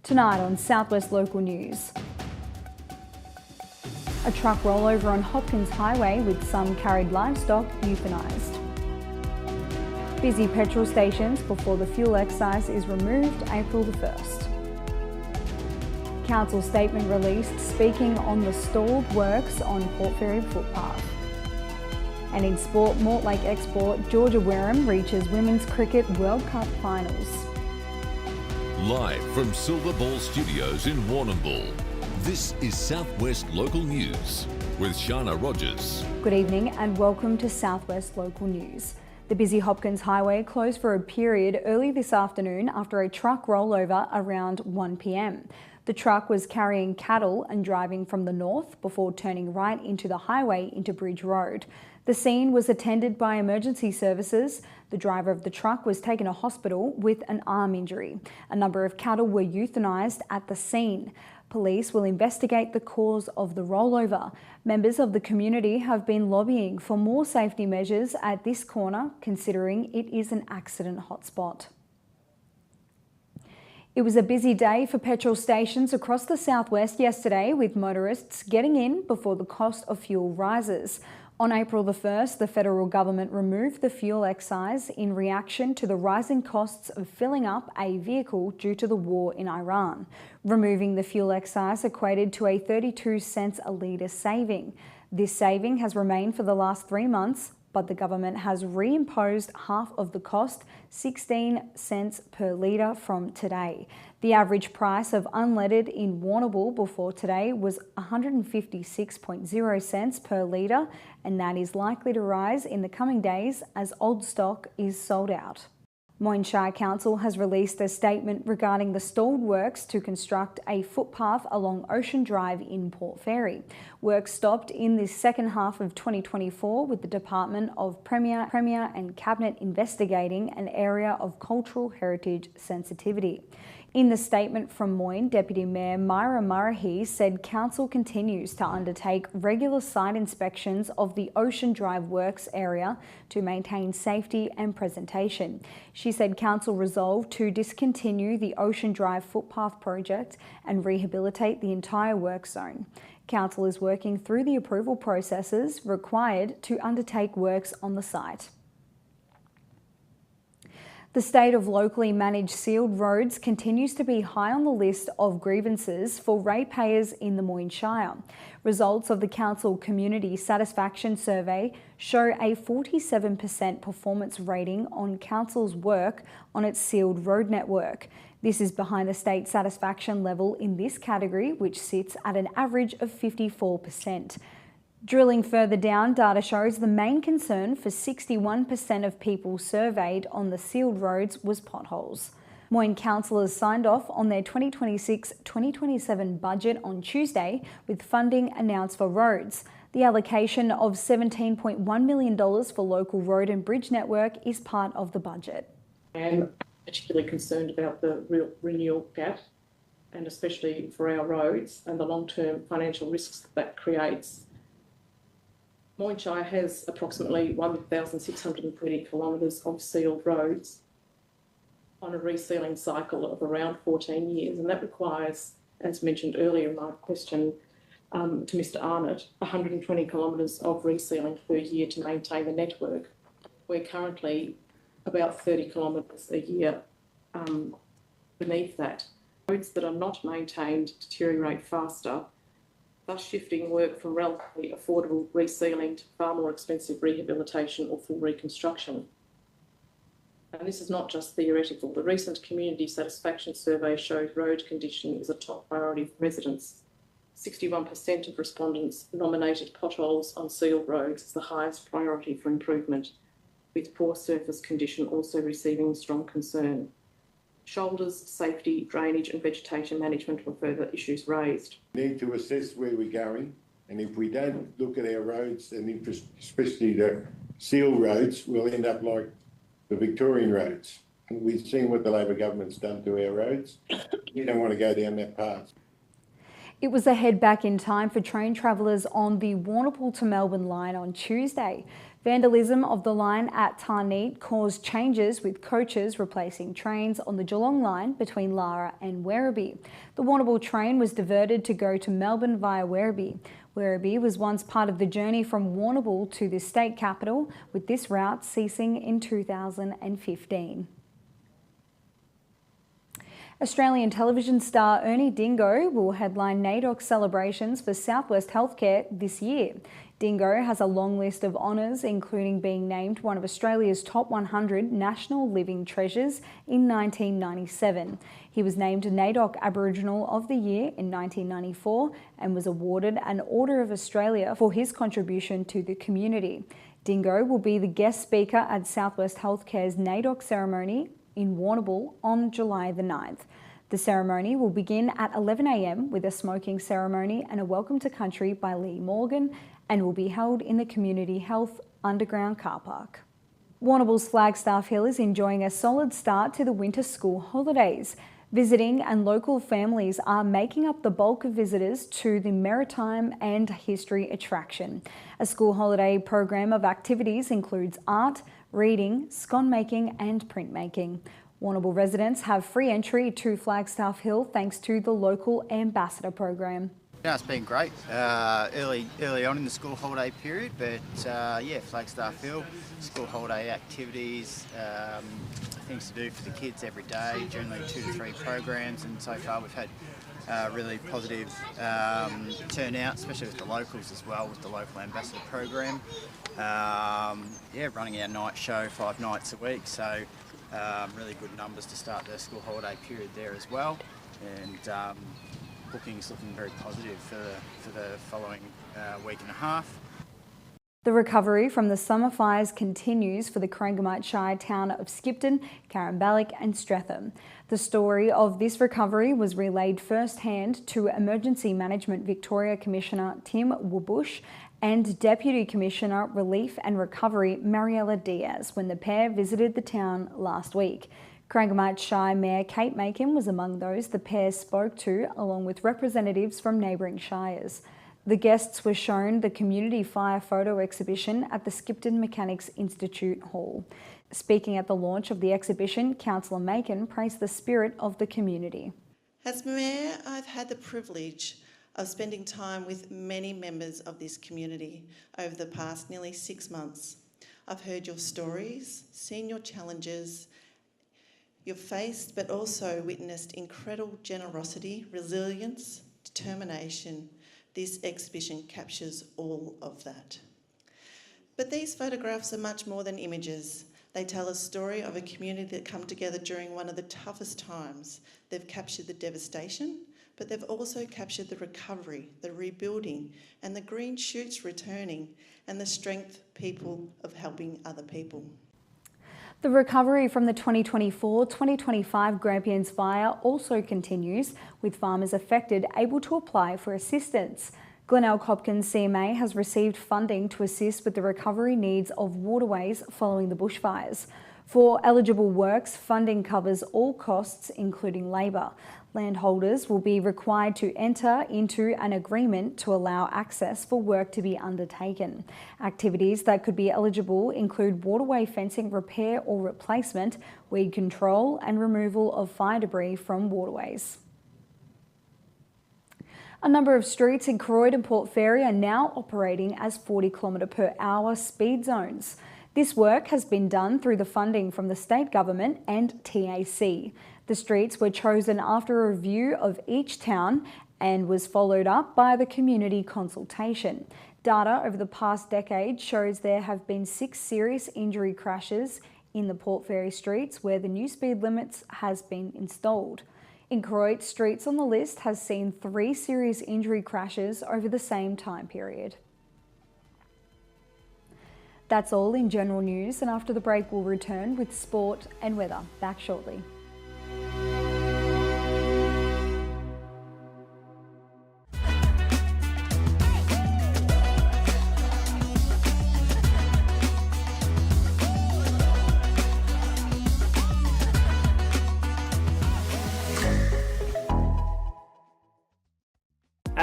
Tonight on Southwest Local News. A truck rollover on Hopkins Highway with some carried livestock euthanised. Busy petrol stations before the fuel excise is removed April the 1st. Council statement released speaking on the stalled works on Port Fairy footpath. And in sport, Mortlake export Georgia Wareham reaches Women's Cricket World Cup finals. Live from Silver Ball Studios in Warrnambool, this is Southwest Local News with Sharna Rogers. Good evening and welcome to Southwest Local News. The busy Hopkins Highway closed for a period early this afternoon after a truck rollover around 1 p.m. The truck was carrying cattle and driving from the north before turning right into the highway into Bridge Road. The scene was attended by emergency services. The driver of the truck was taken to hospital with an arm injury. A number of cattle were euthanised at the scene. Police will investigate the cause of the rollover. Members of the community have been lobbying for more safety measures at this corner, considering it is an accident hotspot. It was a busy day for petrol stations across the southwest yesterday, with motorists getting in before the cost of fuel rises. On April the 1st, the federal government removed the fuel excise in reaction to the rising costs of filling up a vehicle due to the war in Iran. Removing the fuel excise equated to a 32 cents a litre saving. This saving has remained for the last 3 months, but the government has reimposed half of the cost, 16 cents per litre from today. The average price of unleaded in Warrnambool before today was 156.0 cents per litre, and that is likely to rise in the coming days as old stock is sold out. Moyne Shire Council has released a statement regarding the stalled works to construct a footpath along Ocean Drive in Port Fairy. Work stopped in the second half of 2024 with the Department of Premier and Cabinet investigating an area of cultural heritage sensitivity. In the statement from Moyne, Deputy Mayor Myra Murrahy said Council continues to undertake regular site inspections of the Ocean Drive works area to maintain safety and presentation. She said Council resolved to discontinue the Ocean Drive footpath project and rehabilitate the entire work zone. Council is working through the approval processes required to undertake works on the site. The state of locally managed sealed roads continues to be high on the list of grievances for ratepayers in the Moyne Shire. Results of the Council Community Satisfaction Survey show a 47% performance rating on Council's work on its sealed road network. This is behind the state satisfaction level in this category, which sits at an average of 54%. Drilling further down, data shows the main concern for 61% of people surveyed on the sealed roads was potholes. Moyne councillors signed off on their 2026-2027 budget on Tuesday, with funding announced for roads. The allocation of $17.1 million for local road and bridge network is part of the budget. I am particularly concerned about the real renewal gap, and especially for our roads and the long-term financial risks that creates. Moyne Shire has approximately 1,630 kilometres of sealed roads on a resealing cycle of around 14 years, and that requires, as mentioned earlier in my question to Mr Arnott, 120 kilometres of resealing per year to maintain the network. We're currently about 30 kilometres a year beneath that. Roads that are not maintained deteriorate faster, thus shifting work from relatively affordable resealing to far more expensive rehabilitation or full reconstruction. And this is not just theoretical. The recent Community Satisfaction Survey shows road condition is a top priority for residents. 61% of respondents nominated potholes on sealed roads as the highest priority for improvement, with poor surface condition also receiving strong concern. Shoulders, safety, drainage and vegetation management were further issues raised. We need to assess where we're going, and if we don't look at our roads, and especially the sealed roads, we'll end up like the Victorian roads. And we've seen what the Labor government's done to our roads. We don't want to go down that path. It was a head back in time for train travellers on the Warrnambool to Melbourne line on Tuesday. Vandalism of the line at Tarneet caused changes with coaches replacing trains on the Geelong line between Lara and Werribee. The Warrnambool train was diverted to go to Melbourne via Werribee. Werribee was once part of the journey from Warrnambool to the state capital, with this route ceasing in 2015. Australian television star Ernie Dingo will headline NAIDOC celebrations for South West Healthcare this year. Dingo has a long list of honours, including being named one of Australia's top 100 national living treasures in 1997. He was named NAIDOC Aboriginal of the Year in 1994 and was awarded an Order of Australia for his contribution to the community. Dingo will be the guest speaker at South West Healthcare's NAIDOC ceremony in Warrnambool on July the 9th. The ceremony will begin at 11 a.m. with a smoking ceremony and a welcome to country by Lee Morgan, and will be held in the Community Health Underground Car Park. Warrnambool's Flagstaff Hill is enjoying a solid start to the winter school holidays. Visiting and local families are making up the bulk of visitors to the maritime and history attraction. A school holiday program of activities includes art, reading, scone making and printmaking. Warrnambool residents have free entry to Flagstaff Hill thanks to the local ambassador program. Yeah, it's been great early on in the school holiday period, but yeah, Flagstaff Hill, school holiday activities, things to do for the kids every day, generally 2 to 3 programs, and so far we've had really positive turnout, especially with the locals as well, with the local ambassador program. Yeah, running our night show 5 nights a week, so really good numbers to start the school holiday period there as well, and bookings looking very positive for the following week and a half. The recovery from the summer fires continues for the Corangamite Shire town of Skipton, Caramballick and Streatham. The story of this recovery was relayed firsthand to Emergency Management Victoria Commissioner Tim Wabush and Deputy Commissioner Relief and Recovery Mariella Diaz when the pair visited the town last week. Corangamite Shire Mayor Kate Makin was among those the pair spoke to, along with representatives from neighbouring shires. The guests were shown the community fire photo exhibition at the Skipton Mechanics Institute Hall. Speaking at the launch of the exhibition, Councillor Makin praised the spirit of the community. As Mayor, I've had the privilege of spending time with many members of this community over the past nearly 6 months. I've heard your stories, seen your challenges, you've faced but also witnessed incredible generosity, resilience, determination. This exhibition captures all of that. But these photographs are much more than images. They tell a story of a community that come together during one of the toughest times. They've captured the devastation, but they've also captured the recovery, the rebuilding, and the green shoots returning, and the strength people of helping other people. The recovery from the 2024-2025 Grampians fire also continues, with farmers affected able to apply for assistance. Glenelg Hopkins CMA has received funding to assist with the recovery needs of waterways following the bushfires. For eligible works, funding covers all costs, including labour. Landholders will be required to enter into an agreement to allow access for work to be undertaken. Activities that could be eligible include waterway fencing repair or replacement, weed control and removal of fire debris from waterways. A number of streets in Croydon and Port Fairy are now operating as 40km/h speed zones. This work has been done through the funding from the state government and TAC. The streets were chosen after a review of each town and was followed up by the community consultation. Data over the past decade shows there have been 6 serious injury crashes in the Port Fairy streets where the new speed limits has been installed. In Croydon, streets on the list has seen 3 serious injury crashes over the same time period. That's all in general news, and after the break we'll return with sport and weather. Back shortly.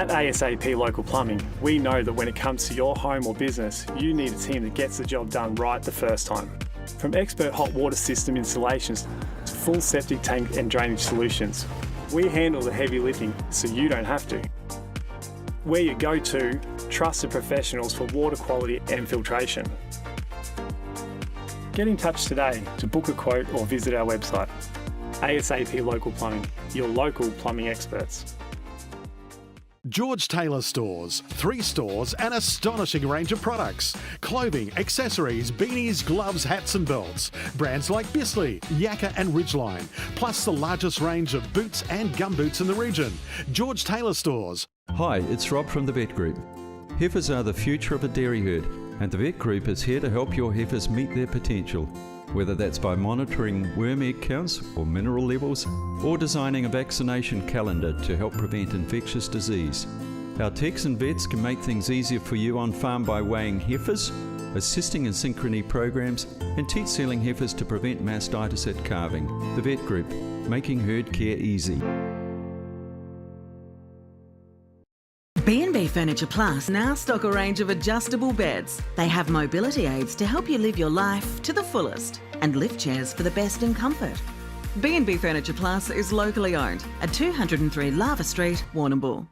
At ASAP Local Plumbing, we know that when it comes to your home or business, you need a team that gets the job done right the first time. From expert hot water system installations to full septic tank and drainage solutions, we handle the heavy lifting so you don't have to. We're your go-to, trusted professionals for water quality and filtration. Get in touch today to book a quote or visit our website. ASAP Local Plumbing, your local plumbing experts. George Taylor Stores, 3 stores, an astonishing range of products. Clothing, accessories, beanies, gloves, hats and belts. Brands like Bisley, Yakka and Ridgeline. Plus the largest range of boots and gumboots in the region. George Taylor Stores. Hi, it's Rob from the Vet Group. Heifers are the future of a dairy herd, and the Vet Group is here to help your heifers meet their potential. Whether that's by monitoring worm egg counts or mineral levels, or designing a vaccination calendar to help prevent infectious disease. Our techs and vets can make things easier for you on farm by weighing heifers, assisting in synchrony programs, and teat sealing heifers to prevent mastitis at calving. The Vet Group, making herd care easy. B&B Furniture Plus now stock a range of adjustable beds. They have mobility aids to help you live your life to the fullest and lift chairs for the best in comfort. B&B Furniture Plus is locally owned at 203 Lava Street, Warrnambool.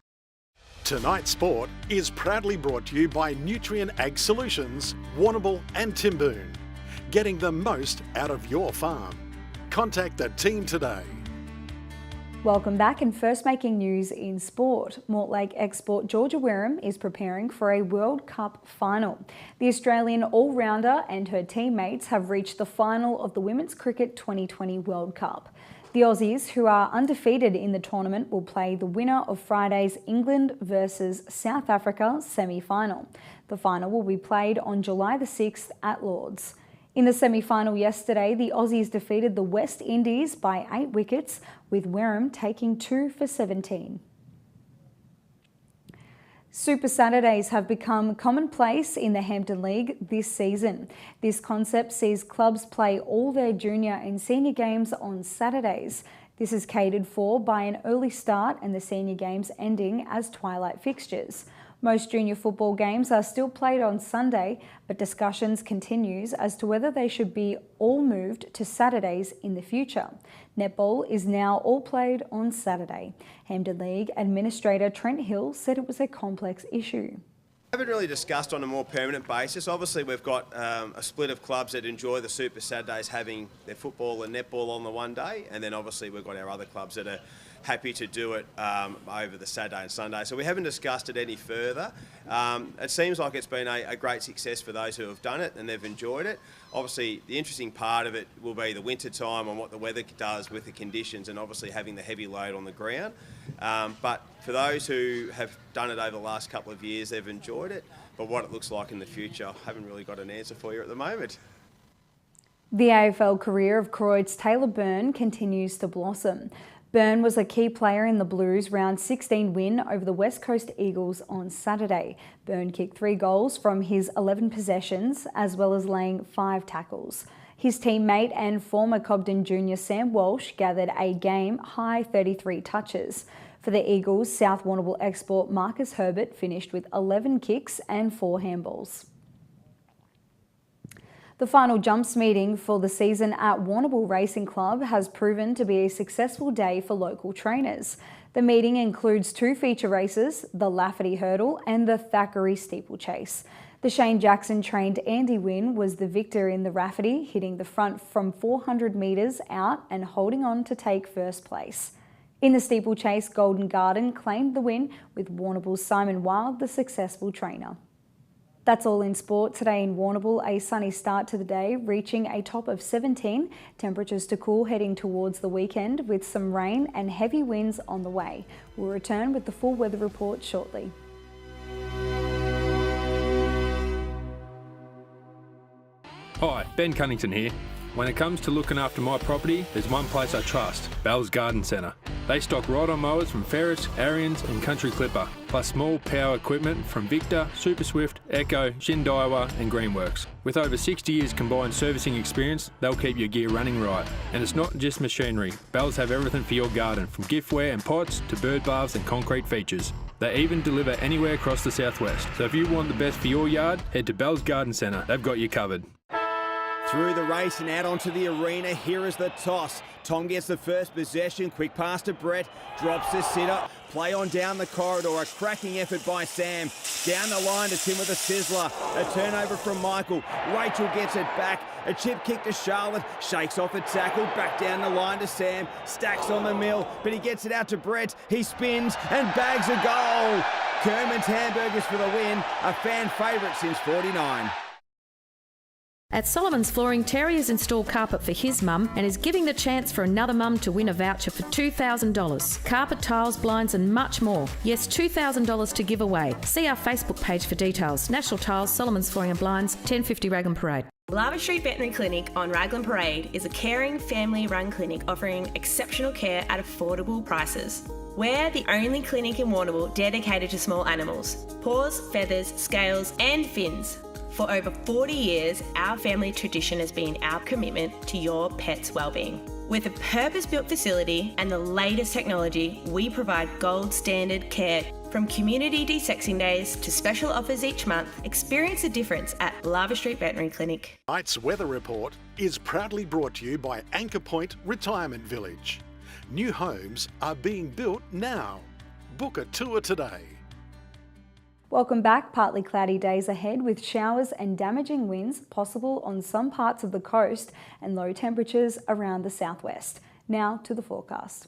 Tonight's sport is proudly brought to you by Nutrient Ag Solutions, Warrnambool and Timboon. Getting the most out of your farm. Contact the team today. Welcome back, and first making news in sport. Mortlake export Georgia Wareham is preparing for a World Cup final. The Australian all-rounder and her teammates have reached the final of the Women's Cricket 2020 World Cup. The Aussies, who are undefeated in the tournament, will play the winner of Friday's England versus South Africa semi-final. The final will be played on July the 6th at Lord's. In the semi-final yesterday, the Aussies defeated the West Indies by 8 wickets, with Wareham taking 2 for 17. Super Saturdays have become commonplace in the Hampton League this season. This concept sees clubs play all their junior and senior games on Saturdays. This is catered for by an early start and the senior games ending as twilight fixtures. Most junior football games are still played on Sunday, but discussions continues as to whether they should be all moved to Saturdays in the future. Netball is now all played on Saturday. Hampden League Administrator Trent Hill said it was a complex issue. We haven't really discussed on a more permanent basis. Obviously, we've got a split of clubs that enjoy the Super Saturdays having their football and netball on the one day, and then obviously we've got our other clubs that are happy to do it over the Saturday and Sunday. So we haven't discussed it any further. It seems like it's been a great success for those who have done it and they've enjoyed it. Obviously, the interesting part of it will be the winter time and what the weather does with the conditions, and obviously having the heavy load on the ground. But for those who have done it over the last couple of years, they've enjoyed it. But what it looks like in the future, I haven't really got an answer for you at the moment. The AFL career of Croyd's Taylor Byrne continues to blossom. Byrne was a key player in the Blues' round 16 win over the West Coast Eagles on Saturday. Byrne kicked 3 goals from his 11 possessions, as well as laying 5 tackles. His teammate and former Cobden junior Sam Walsh gathered a game-high 33 touches. For the Eagles, South Warrnambool export Marcus Herbert finished with 11 kicks and 4 handballs. The final jumps meeting for the season at Warrnambool Racing Club has proven to be a successful day for local trainers. The meeting includes 2 feature races, the Lafferty Hurdle and the Thackeray Steeplechase. The Shane Jackson-trained Andy Wynne was the victor in the Rafferty, hitting the front from 400 metres out and holding on to take first place. In the Steeplechase, Golden Garden claimed the win, with Warrnambool's Simon Wild the successful trainer. That's all in sport today in Warrnambool. A sunny start to the day, reaching a top of 17. Temperatures to cool heading towards the weekend, with some rain and heavy winds on the way. We'll return with the full weather report shortly. Hi, Ben Cunnington here. When it comes to looking after my property, there's one place I trust, Bell's Garden Centre. They stock ride-on mowers from Ferris, Ariens and Country Clipper, plus small power equipment from Victor, Super Swift, Echo, Shindawa and Greenworks. With over 60 years combined servicing experience, they'll keep your gear running right. And it's not just machinery. Bells have everything for your garden, from giftware and pots to bird baths and concrete features. They even deliver anywhere across the southwest. So if you want the best for your yard, head to Bell's Garden Centre. They've got you covered. Through the race and out onto the arena, here is the toss. Tom gets the first possession, quick pass to Brett, drops the sitter, play on down the corridor, a cracking effort by Sam. Down the line to Tim with a sizzler, a turnover from Michael. Rachel gets it back, a chip kick to Charlotte, shakes off the tackle, back down the line to Sam, stacks on the mill, but he gets it out to Brett, he spins and bags a goal. Kerman's Hamburgers for the win, a fan favourite since 49. At Solomon's Flooring, Terry has installed carpet for his mum and is giving the chance for another mum to win a voucher for $2,000. Carpet, tiles, blinds and much more. Yes, $2,000 to give away. See our Facebook page for details. National Tiles, Solomon's Flooring and Blinds, 1050 Raglan Parade. Lava Street Veterinary Clinic on Raglan Parade is a caring, family-run clinic offering exceptional care at affordable prices. We're the only clinic in Warrnambool dedicated to small animals. Paws, feathers, scales and fins. For over 40 years, our family tradition has been our commitment to your pet's wellbeing. With a purpose-built facility and the latest technology, we provide gold standard care. From community de-sexing days to special offers each month, experience the difference at Lava Street Veterinary Clinic. Tonight's weather report is proudly brought to you by Anchor Point Retirement Village. New homes are being built now. Book a tour today. Welcome back. Partly cloudy days ahead with showers and damaging winds possible on some parts of the coast and low temperatures around the southwest. Now to the forecast.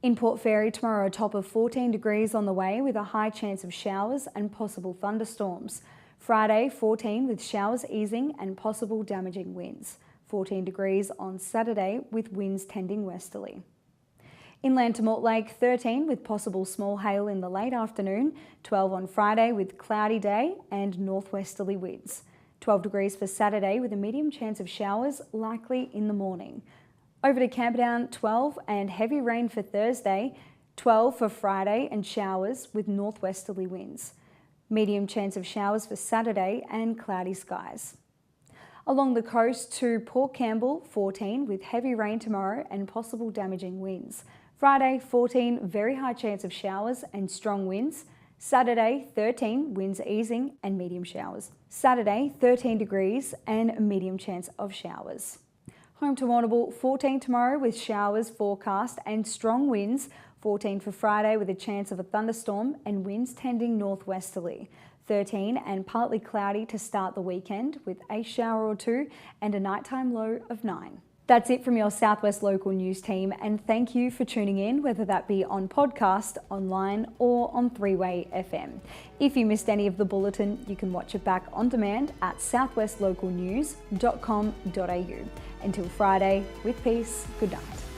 In Port Fairy tomorrow, a top of 14 degrees on the way with a high chance of showers and possible thunderstorms. Friday, 14 with showers easing and possible damaging winds. 14 degrees on Saturday with winds tending westerly. Inland to Mortlake, 13 with possible small hail in the late afternoon, 12 on Friday with cloudy day and northwesterly winds. 12 degrees for Saturday with a medium chance of showers likely in the morning. Over to Camperdown, 12 and heavy rain for Thursday, 12 for Friday and showers with northwesterly winds. Medium chance of showers for Saturday and cloudy skies. Along the coast to Port Campbell, 14 with heavy rain tomorrow and possible damaging winds. Friday, 14, very high chance of showers and strong winds. Saturday, 13, winds easing and medium showers. Saturday, 13 degrees and a medium chance of showers. Home to Warrnambool, 14 tomorrow with showers forecast and strong winds. 14 for Friday with a chance of a thunderstorm and winds tending northwesterly. 13 and partly cloudy to start the weekend with a shower or two and a nighttime low of 9. That's it from your Southwest Local News team, and thank you for tuning in, whether that be on podcast, online or on 3-Way FM. If you missed any of the bulletin, you can watch it back on demand at southwestlocalnews.com.au. Until Friday, with peace, good night.